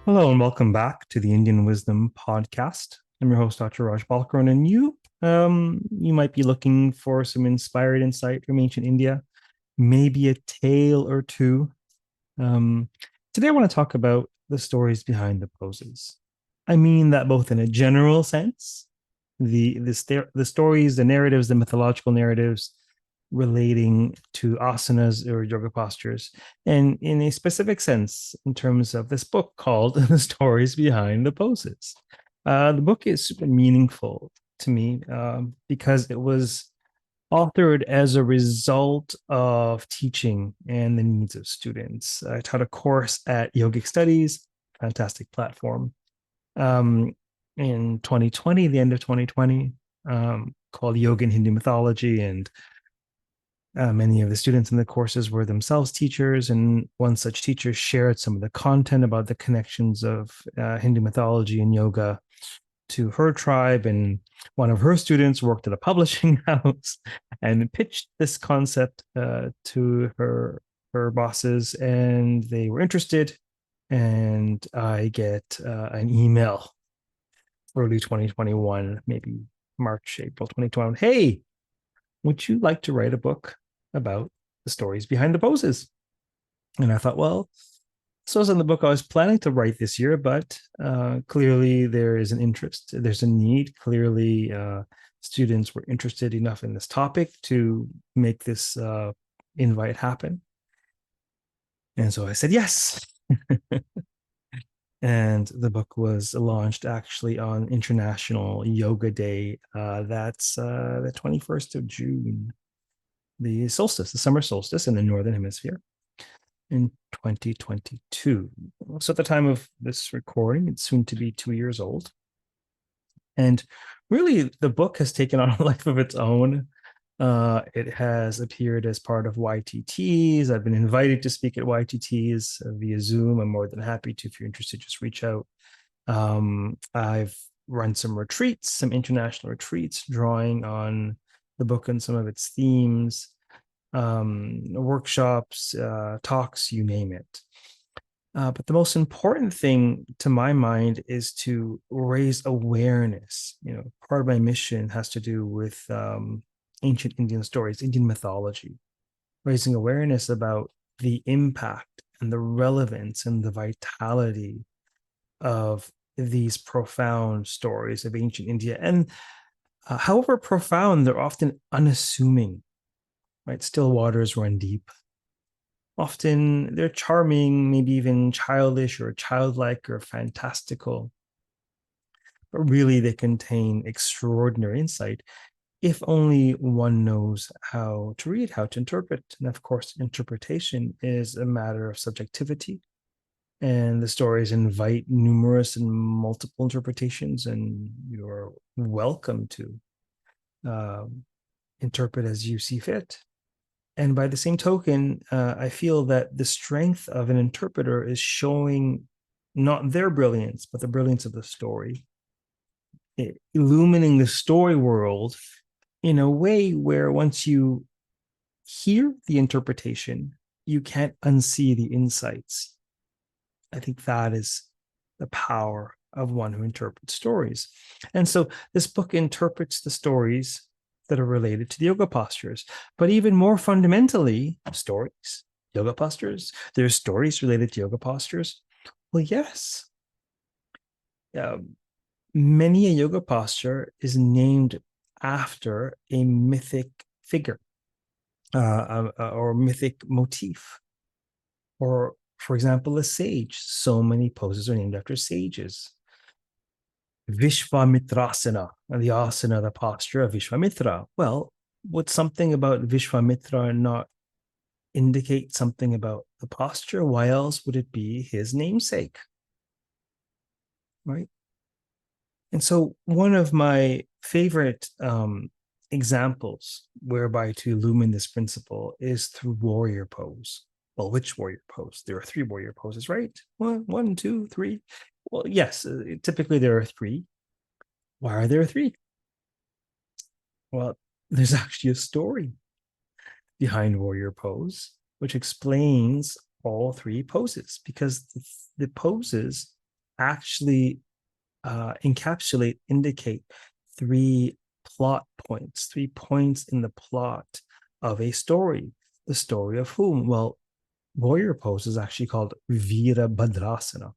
Hello and welcome back to the Indian Wisdom Podcast. I'm your host, Dr. Raj Balkaran, and you might be looking for some inspired insight from ancient India, maybe a tale or two. Um, Today, I want to talk about the stories behind the poses. I mean that both in a general sense, the stories, the narratives, the mythological narratives relating to asanas or yoga postures, and in a specific sense, in terms of this book called The Stories Behind the Poses. The book is super meaningful to me because it was authored as a result of teaching and the needs of students. I taught a course at Yogic Studies, fantastic platform, um, in 2020, the end of 2020, called Yoga and Hindu Mythology. And many of the students in the courses were themselves teachers, and one such teacher shared some of the content about the connections of Hindu mythology and yoga to her tribe. And one of her students worked at a publishing house and pitched this concept to her bosses, and they were interested. And I get an email early 2021, maybe March, April 2021. Hey, would you like to write a book about the stories behind the poses? And I thought, well, this wasn't the book I was planning to write this year, but clearly there is an interest. There's a need. Clearly, students were interested enough in this topic to make this invite happen. And so I said yes. And the book was launched actually on International Yoga Day. That's the 21st of June, the solstice, the summer solstice in the Northern Hemisphere in 2022. So at the time of this recording, it's soon to be 2 years old. And really, the book has taken on a life of its own. It has appeared as part of YTTs. I've been invited to speak at YTTs via Zoom. I'm more than happy to. If you're interested, just reach out. I've run some retreats, some international retreats, drawing on the book and some of its themes, workshops, talks, you name it. But the most important thing to my mind is to raise awareness. Part of my mission has to do with ancient Indian stories, Indian mythology, raising awareness about the impact and the relevance and the vitality of these profound stories of ancient India. And however profound, they're often unassuming, right? Still waters run deep. Often they're charming, maybe even childish or childlike or fantastical, but really they contain extraordinary insight if only one knows how to read, how to interpret. And of course, interpretation is a matter of subjectivity, and the stories invite numerous and multiple interpretations, and you're welcome to um, interpret as you see fit. And by the same token, I feel that the strength of an interpreter is showing not their brilliance, but the brilliance of the story, illumining the story world in a way where once you hear the interpretation, you can't unsee the insights. I think that is the power of one who interprets stories. And so this book interprets the stories that are related to the yoga postures, but even more fundamentally, stories, yoga postures. There's stories related to yoga postures. Well, yes. Many a yoga posture is named after a mythic figure or mythic motif. Or, for example, a sage. So many poses are named after sages. Vīrabhadrāsana, the asana, the posture of Vishwamitra. Well, would something about Vishwamitra not indicate something about the posture? Why else would it be his namesake? Right? And so, one of my favorite examples whereby to illumine this principle is through warrior pose. Well, which warrior pose? There are three warrior poses, right? One, two, three. Well, yes, typically there are three. Why are there three? Well, there's actually a story behind warrior pose, which explains all three poses, because the poses actually indicate three plot points, 3 points in the plot of a story. The story of whom? Well, warrior pose is actually called Vīrabhadrāsana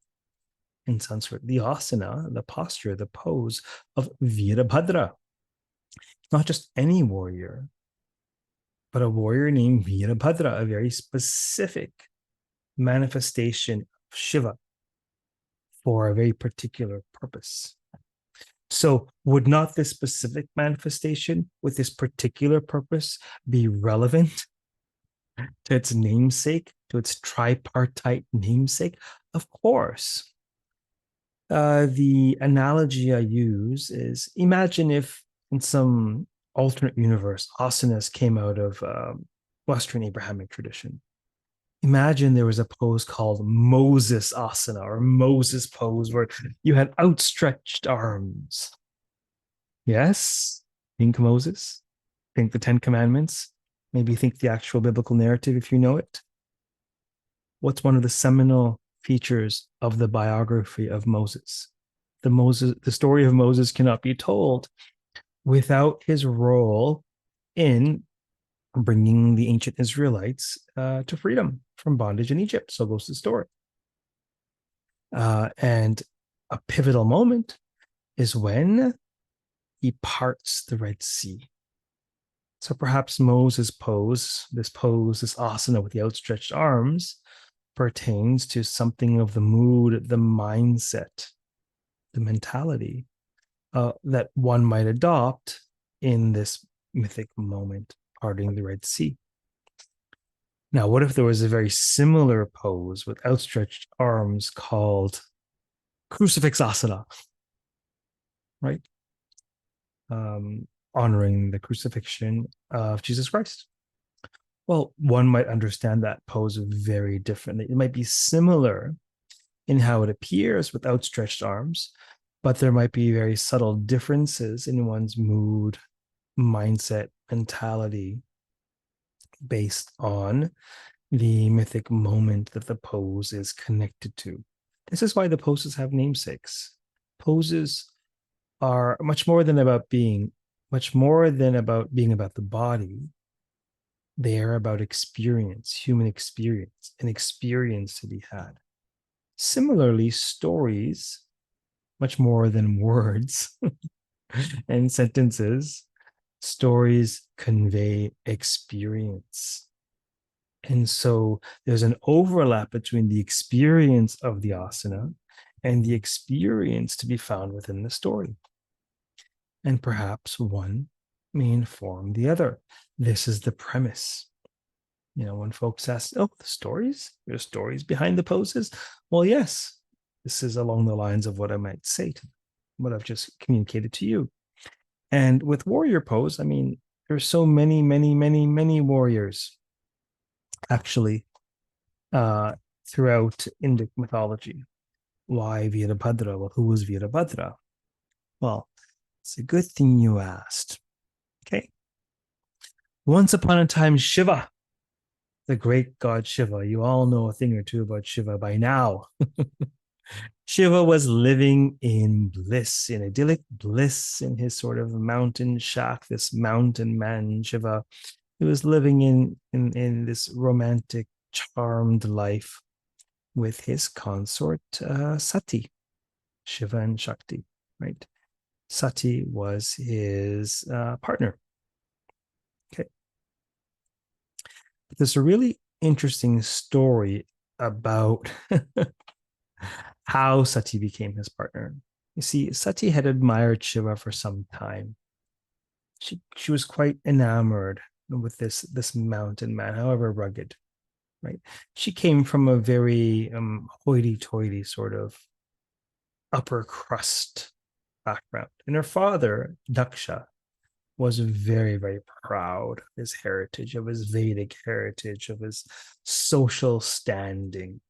in Sanskrit. The asana, the posture, the pose of Vīrabhadra. Not just any warrior, but a warrior named Vīrabhadra, a very specific manifestation of Shiva for a very particular purpose. So, would not this specific manifestation with this particular purpose be relevant to its namesake, to its tripartite namesake? Of course. The analogy I use is, imagine if in some alternate universe, asanas came out of Western Abrahamic tradition. Imagine there was a pose called Moses asana or Moses pose where you had outstretched arms. Yes, think Moses, think the Ten Commandments, maybe think the actual biblical narrative if you know it. What's one of the seminal features of the biography of Moses? The story of Moses cannot be told without his role in bringing the ancient Israelites to freedom from bondage in Egypt. So goes the story. And a pivotal moment is when he parts the Red Sea. So perhaps Moses' pose, this asana with the outstretched arms, pertains to something of the mood, the mindset, the mentality that one might adopt in this mythic moment, parting the Red Sea. Now, what if there was a very similar pose with outstretched arms called crucifix asana, right? Honoring the crucifixion of Jesus Christ. Well, one might understand that pose very differently. It might be similar in how it appears with outstretched arms, but there might be very subtle differences in one's mood, mindset, mentality based on the mythic moment that the pose is connected to. This is why the poses have namesakes. Poses are much more than about being about the body. They are about experience, human experience, an experience to be had. Similarly, stories, much more than words and sentences, stories convey experience. And so there's an overlap between the experience of the asana and the experience to be found within the story. And perhaps one may inform the other. This is the premise. You know, when folks ask, oh, the stories? There's stories behind the poses? Well, yes, this is along the lines of what I might say to them, what I've just communicated to you. And with warrior pose, I mean, there's so many, many, many, many warriors actually throughout Indic mythology. Why Vīrabhadra? Well, who was Vīrabhadra? Well, it's a good thing you asked. Okay. Once upon a time, Shiva, the great god Shiva, you all know a thing or two about Shiva by now. Shiva was living in bliss, in idyllic bliss in his sort of mountain shack, this mountain man Shiva. He was living in this romantic, charmed life with his consort Sati, Shiva and Shakti, right? Sati was his partner. Okay. But there's a really interesting story about how Sati became his partner. You see, Sati had admired Shiva for some time. She was quite enamored with this mountain man, however rugged, right? She came from a very hoity-toity sort of upper crust background. And her father, Daksha, was very, very proud of his heritage, of his Vedic heritage, of his social standing.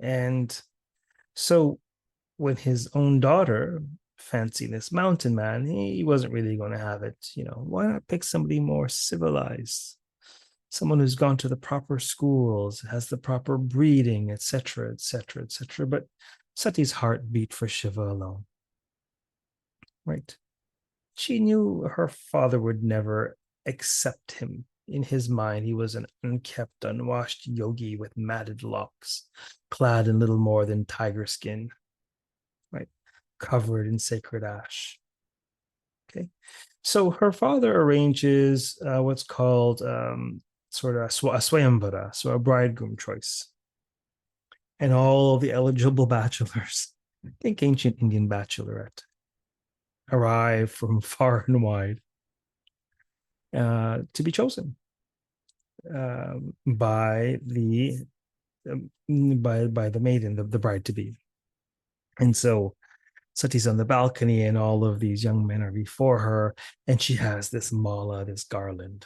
And so when his own daughter fancied this mountain man, he wasn't really going to have it. You know, why not pick somebody more civilized? Someone who's gone to the proper schools, has the proper breeding, etc., etc., etc. But Sati's heart beat for Shiva alone, right? She knew her father would never accept him. In his mind, he was an unkempt, unwashed yogi with matted locks, clad in little more than tiger skin, right? Covered in sacred ash. Okay. So her father arranges what's called sort of a swayamvara, so a bridegroom choice. And all the eligible bachelors, think ancient Indian bachelorette, arrive from far and wide to be chosen by the by the maiden, the bride to be. And so Sati's on the balcony, and all of these young men are before her, and she has this mala, this garland.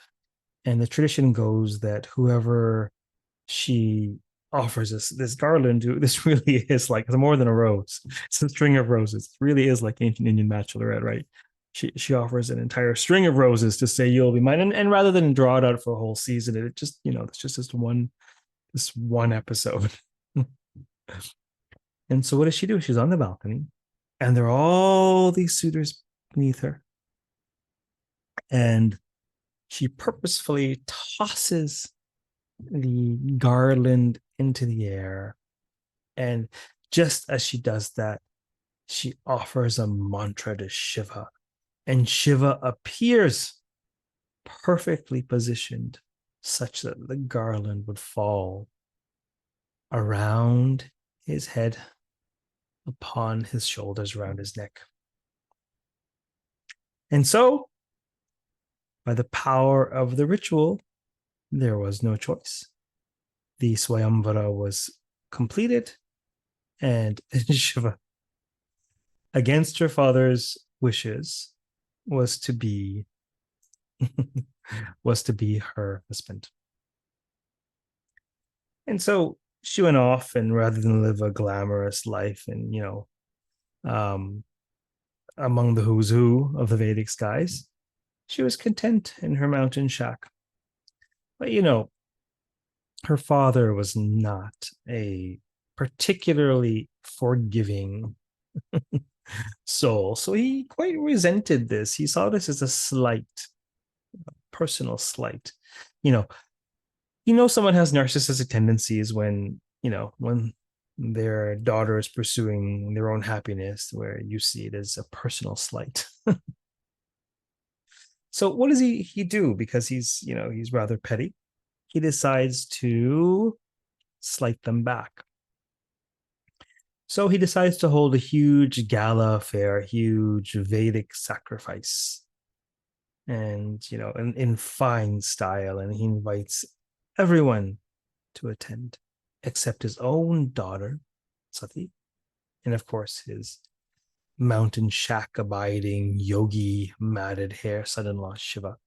And the tradition goes that whoever she offers this garland to, this really is like it's more than a rose. It's a string of roses. It really is like ancient Indian bachelorette, right? She offers an entire string of roses to say you'll be mine. And rather than draw it out for a whole season, it just, it's just this one episode. And so what does she do? She's on the balcony, and there are all these suitors beneath her. And she purposefully tosses the garland into the air. And just as she does that, she offers a mantra to Shiva. And Shiva appears perfectly positioned such that the garland would fall around his head, upon his shoulders, around his neck. And so, by the power of the ritual, there was no choice. The Swayamvara was completed, and Shiva, against her father's wishes, was to be her husband. And so she went off, and rather than live a glamorous life and among the who's who of the Vedic skies, she was content in her mountain shack. But her father was not a particularly forgiving soul, so he quite resented this. He saw this as a slight, personal slight. Someone has narcissistic tendencies when their daughter is pursuing their own happiness, where you see it as a personal slight. So what does he do? Because he's rather petty. He decides to slight them back. So he decides to hold a huge gala affair, huge Vedic sacrifice, and in fine style, and he invites everyone to attend except his own daughter Sati, and of course his mountain shack abiding yogi matted hair son-in-law Shiva.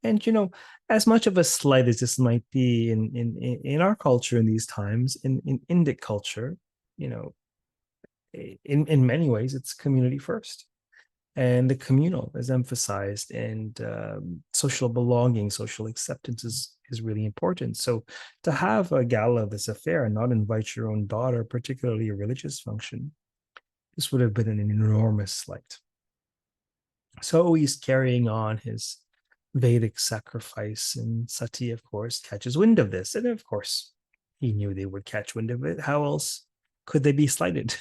And as much of a slight as this might be in our culture in these times, in Indic culture, in many ways it's community first, and the communal is emphasized, and social belonging, social acceptance is really important. So to have a gala of this affair and not invite your own daughter, particularly a religious function, this would have been an enormous slight. So he's carrying on his Vedic sacrifice, and Sati, of course, catches wind of this. And of course, he knew they would catch wind of it. How else could they be slighted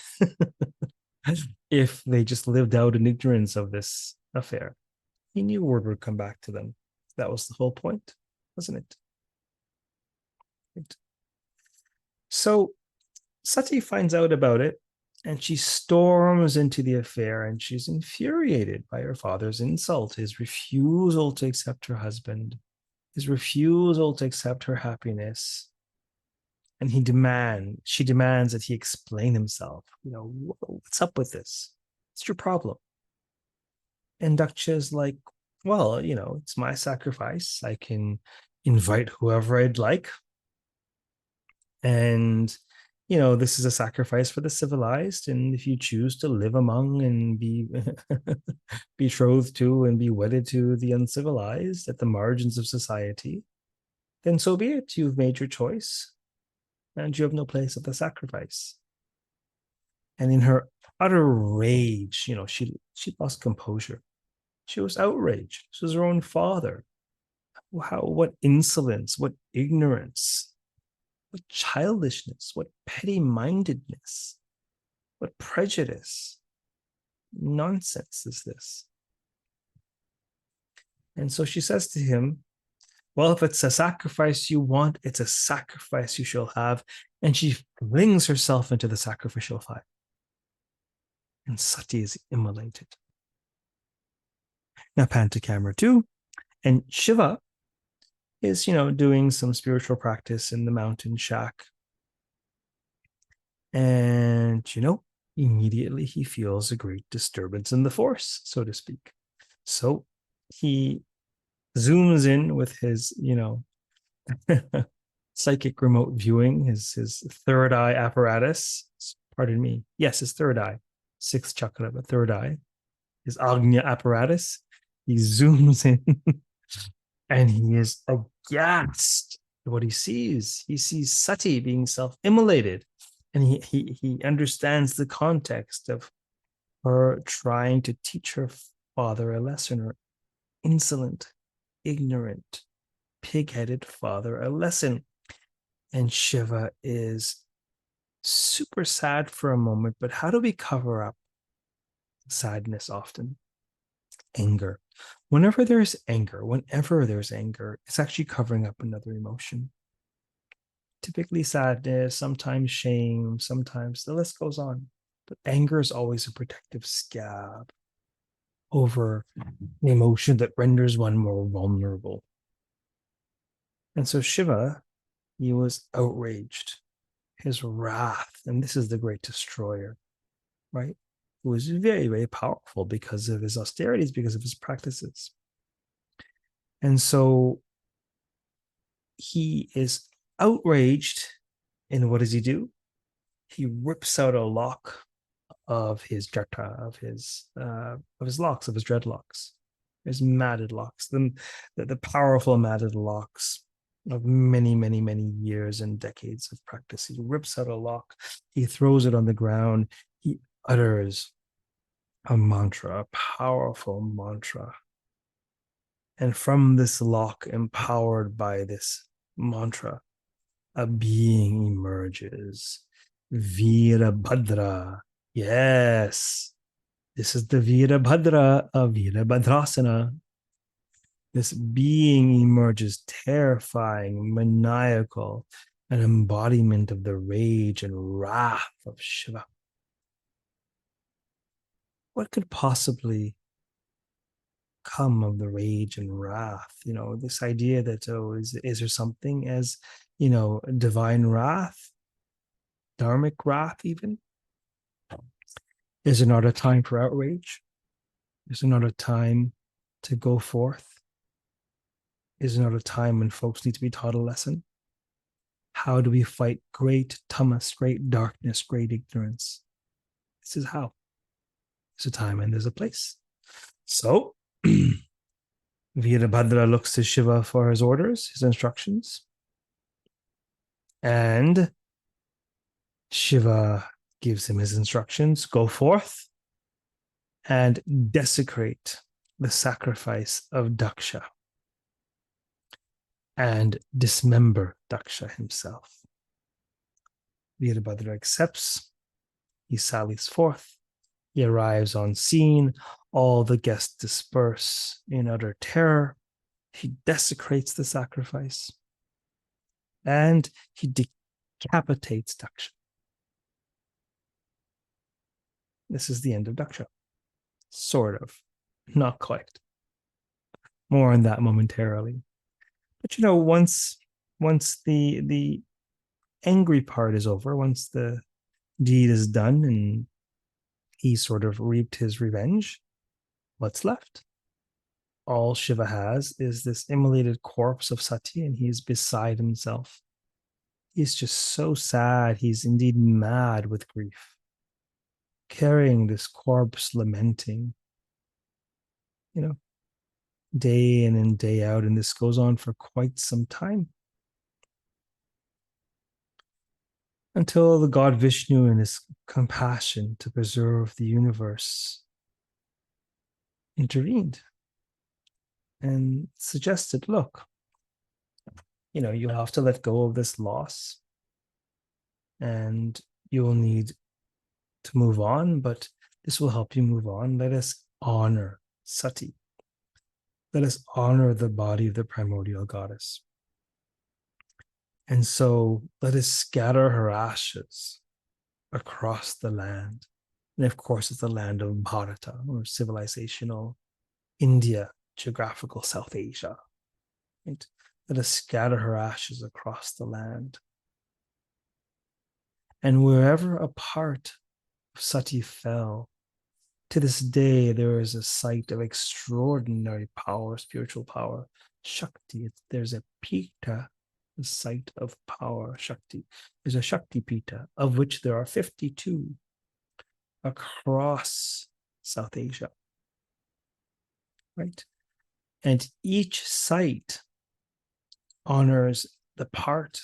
if they just lived out in ignorance of this affair? He knew word would come back to them. That was the whole point, wasn't it? Right. So Sati finds out about it, and she storms into the affair, and she's infuriated by her father's insult, his refusal to accept her husband, his refusal to accept her happiness. And she demands that he explain himself. What's up with this? What's your problem? And Daksha is like, well, it's my sacrifice. I can invite whoever I'd like. And this is a sacrifice for the civilized, and if you choose to live among and be betrothed to and be wedded to the uncivilized at the margins of society, then so be it. You've made your choice, and you have no place at the sacrifice. And in her utter rage, she lost composure. She was outraged. This was her own father. What insolence, what ignorance, what childishness, what petty mindedness, what prejudice. Nonsense is this? And so she says to him, well, if it's a sacrifice you want, it's a sacrifice you shall have. And she flings herself into the sacrificial fire. And Sati is immolated. Now pan to camera 2. And Shiva is, doing some spiritual practice in the mountain shack. And, immediately he feels a great disturbance in the force, so to speak. So he zooms in with his, psychic remote viewing, his third eye apparatus. Pardon me. Yes, his third eye, sixth chakra, but third eye, his Agnya apparatus. He zooms in and he is aghast at what he sees. He sees Sati being self-immolated. And he understands the context of her trying to teach her father a lesson, her insolent, ignorant, pig-headed father a lesson. And Shiva is super sad for a moment, but how do we cover up sadness often? Anger. Whenever there's anger, it's actually covering up another emotion. Typically sadness, sometimes shame, sometimes the list goes on. But anger is always a protective scab over an emotion that renders one more vulnerable. And so Shiva, he was outraged. His wrath, and this is the great destroyer, right? Who was very, very powerful because of his austerities, because of his practices. And so he is outraged. And what does he do? He rips out a lock of his jata, of his locks, of his dreadlocks, his matted locks, the powerful matted locks of many, many, many years and decades of practice. He rips out a lock, he throws it on the ground, he utters a mantra, a powerful mantra. And from this lock, empowered by this mantra, a being emerges. Vīrabhadrā. Yes, this is the Vīrabhadrā of Vīrabhadrāsana. This being emerges terrifying, maniacal, an embodiment of the rage and wrath of Shiva. What could possibly come of the rage and wrath? This idea that, is there something as, divine wrath, dharmic wrath even? Is there not a time for outrage? Is there not a time to go forth? Is there not a time when folks need to be taught a lesson? How do we fight great tamas, great darkness, great ignorance? This is how. There's a time and there's a place. So Vīrabhadra looks to Shiva for his orders, his instructions. And Shiva gives him his instructions. Go forth and desecrate the sacrifice of Daksha and dismember Daksha himself. Vīrabhadra accepts. He sallies forth. He arrives on scene. All the guests disperse in utter terror. He desecrates the sacrifice. And he decapitates Daksha. This is the end of Daksha. Sort of. Not quite. More on that momentarily. But once the angry part is over, once the deed is done and he sort of reaped his revenge, what's left? All Shiva has is this immolated corpse of Sati, and he's beside himself. He's just so sad. He's indeed mad with grief, carrying this corpse, lamenting, day in and day out. And this goes on for quite some time. until the god Vishnu, in his compassion to preserve the universe, intervened and suggested, look, you'll have to let go of this loss and you will need to move on, but this will help you move on. Let us honor Sati. Let us honor the body of the primordial goddess. And so let us scatter her ashes across the land. And of course, it's the land of Bharata, or civilizational India, geographical South Asia. Right? Let us scatter her ashes across the land. And wherever a part of Sati fell, to this day, there is a site of extraordinary power, spiritual power, Shakti. There's a Pita, the site of power, Shakti. There's a Shakti Pita, of which there are 52 across South Asia. Right? And each site honors the part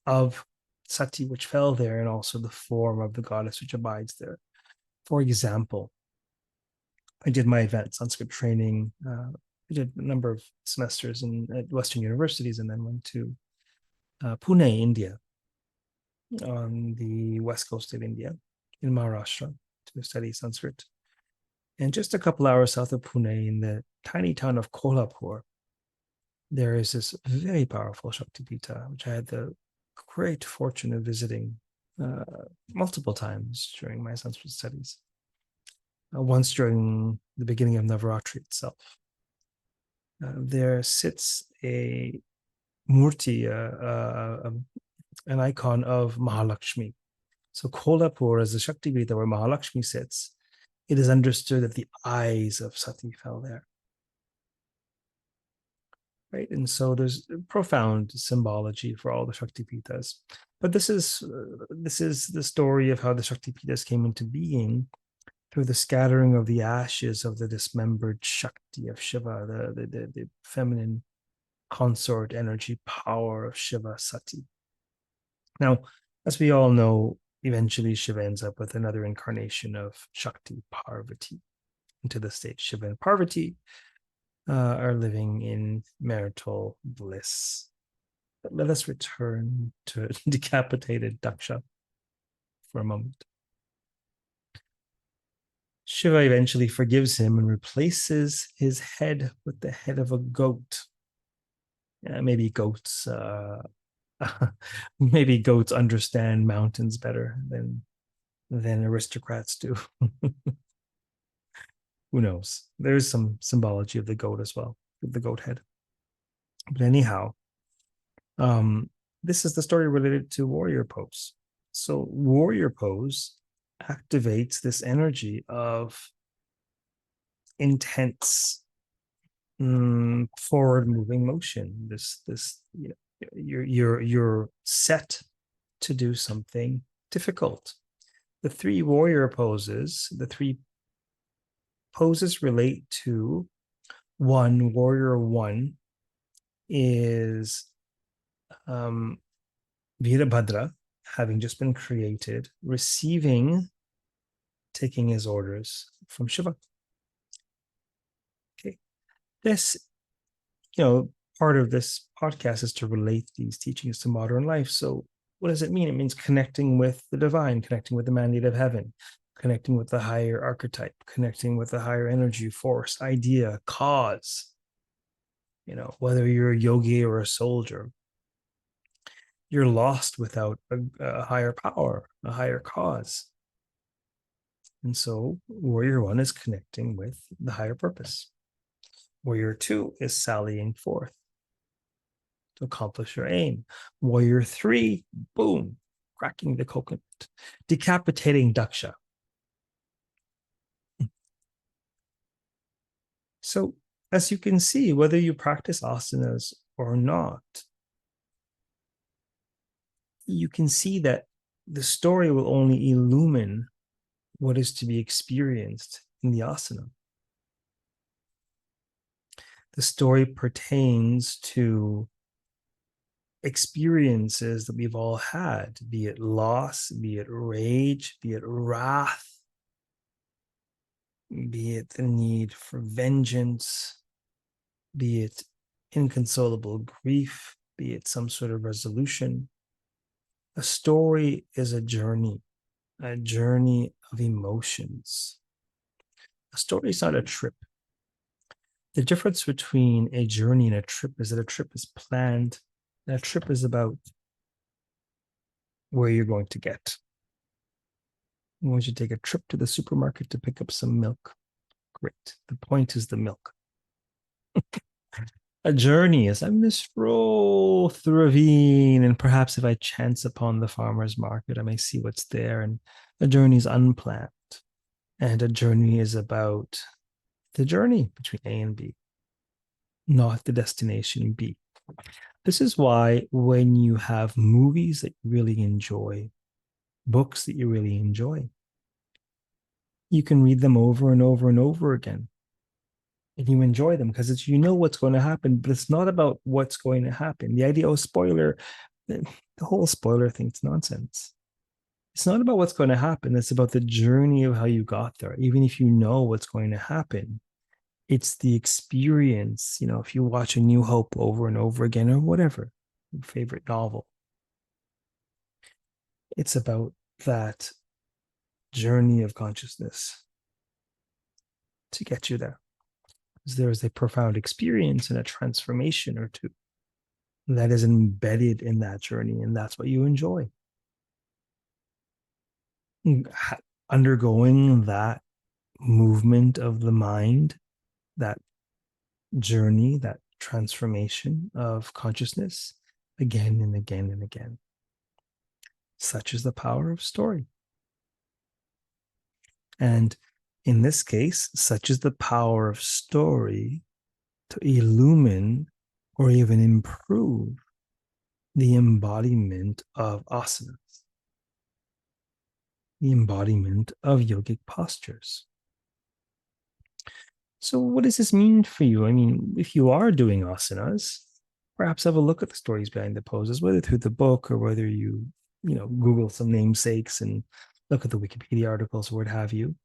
of Sati which fell there, and also the form of the goddess which abides there. For example, I did my advanced Sanskrit training. I did a number of semesters at Western universities, and then went to Pune, India, on the west coast of India, in Maharashtra, to study Sanskrit. And just a couple hours south of Pune, in the tiny town of Kolhapur, there is this very powerful Shaktipita, which I had the great fortune of visiting multiple times during my Sanskrit studies. Once during the beginning of Navaratri itself. There sits a murti, an icon of Mahalakshmi. So Kolhapur is the Shaktipita where Mahalakshmi sits. It is understood that the eyes of Sati fell there. Right? And so there's profound symbology for all the Shaktipitas. But this is the story of how the Shaktipitas came into being through the scattering of the ashes of the dismembered Shakti of Shiva, the feminine consort energy power of Shiva, Sati. Now, as we all know, eventually Shiva ends up with another incarnation of Shakti, Parvati. And to this day, Shiva and Parvati are living in marital bliss. But let us return to decapitated Daksha for a moment. Shiva eventually forgives him and replaces his head with the head of a goat. Maybe goats understand mountains better than aristocrats do. Who knows? There's some symbology of the goat as well, of the goat head. But anyhow, this is the story related to warrior pose. So warrior pose activates this energy of intense forward moving motion. You're set to do something difficult. The three warrior poses, the three poses relate to one. Warrior one is Vīrabhadra, having just been created, taking his orders from Shiva. Okay. This, part of this podcast is to relate these teachings to modern life. So what does it mean? It means connecting with the divine, connecting with the mandate of heaven, connecting with the higher archetype, connecting with the higher energy, force, idea, cause. Whether you're a yogi or a soldier, you're lost without a higher power, a higher cause. And so warrior one is connecting with the higher purpose. Warrior two is sallying forth to accomplish your aim. Warrior three, boom, cracking the coconut, decapitating Daksha. So as you can see, whether you practice asanas or not, you can see that the story will only illumine what is to be experienced in the asana. The story pertains to experiences that we've all had, be it loss, be it rage, be it wrath, be it the need for vengeance, be it inconsolable grief, be it some sort of resolution. A story is a journey of emotions. A story is not a trip. The difference between a journey and a trip is that a trip is planned, and a trip is about where you're going to get. You want you to take a trip to the supermarket to pick up some milk. Great. The point is the milk. A journey is I'm going to stroll through a ravine, and perhaps if I chance upon the farmer's market, I may see what's there. And a journey is unplanned. And a journey is about the journey between A and B, not the destination B. This is why when you have movies that you really enjoy, books that you really enjoy, you can read them over and over and over again. And you enjoy them because it's what's going to happen, but it's not about what's going to happen. The idea of spoiler, the whole spoiler thing's nonsense. It's not about what's going to happen. It's about the journey of how you got there. Even if you know what's going to happen, it's the experience. If you watch A New Hope over and over again, or whatever, your favorite novel, it's about that journey of consciousness to get you there. There is a profound experience and a transformation or two that is embedded in that journey, and that's what you enjoy. Undergoing that movement of the mind, that journey, that transformation of consciousness again and again and again. Such is the power of story. And in this case, such is the power of story to illumine or even improve the embodiment of asanas, the embodiment of yogic postures. So what does this mean for you? I mean, if you are doing asanas, perhaps have a look at the stories behind the poses, whether through the book or whether you Google some namesakes and look at the Wikipedia articles or what have you.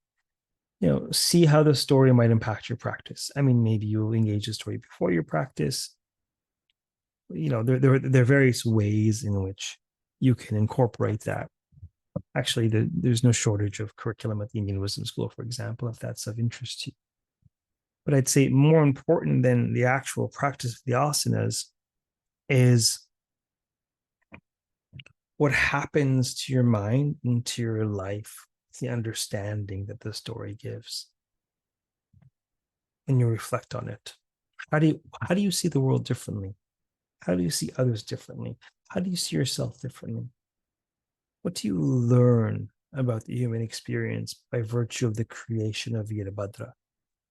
See how the story might impact your practice. I mean, maybe you'll engage the story before your practice. There are various ways in which you can incorporate that. Actually, there's no shortage of curriculum at the Indian Wisdom School, for example, if that's of interest to you. But I'd say more important than the actual practice of the asanas is what happens to your mind and to your life, the understanding that the story gives. And you reflect on it. How do you see the world differently? How do you see others differently? How do you see yourself differently? What do you learn about the human experience by virtue of the creation of Vīrabhadra?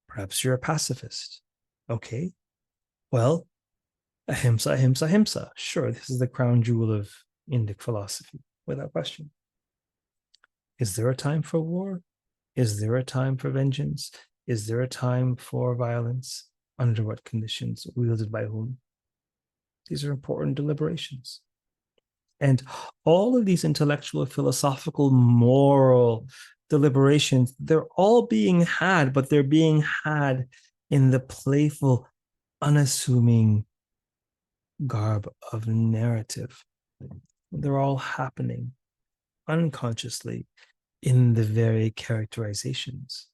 Perhaps you're a pacifist. Okay. Well, ahimsa, ahimsa, ahimsa. Sure, this is the crown jewel of Indic philosophy, without question. Is there a time for war? Is there a time for vengeance? Is there a time for violence? Under what conditions? Wielded by whom? These are important deliberations. And all of these intellectual, philosophical, moral deliberations, they're all being had, but they're being had in the playful, unassuming garb of narrative. They're all happening unconsciously in the very characterizations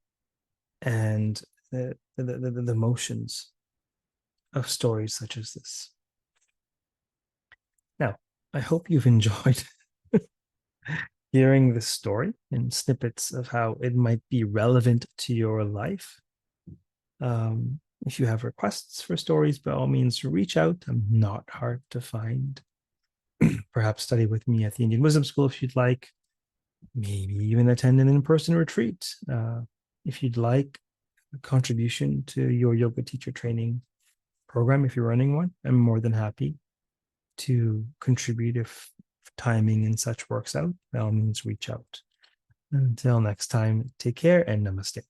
and the motions of stories such as this. Now, I hope you've enjoyed hearing this story and snippets of how it might be relevant to your life. If you have requests for stories, by all means, reach out. I'm not hard to find. Perhaps study with me at the Indian Wisdom School if you'd like. Maybe even attend an in-person retreat. If you'd like a contribution to your yoga teacher training program, if you're running one, I'm more than happy to contribute if timing and such works out. By all means, reach out. Until next time, take care and namaste.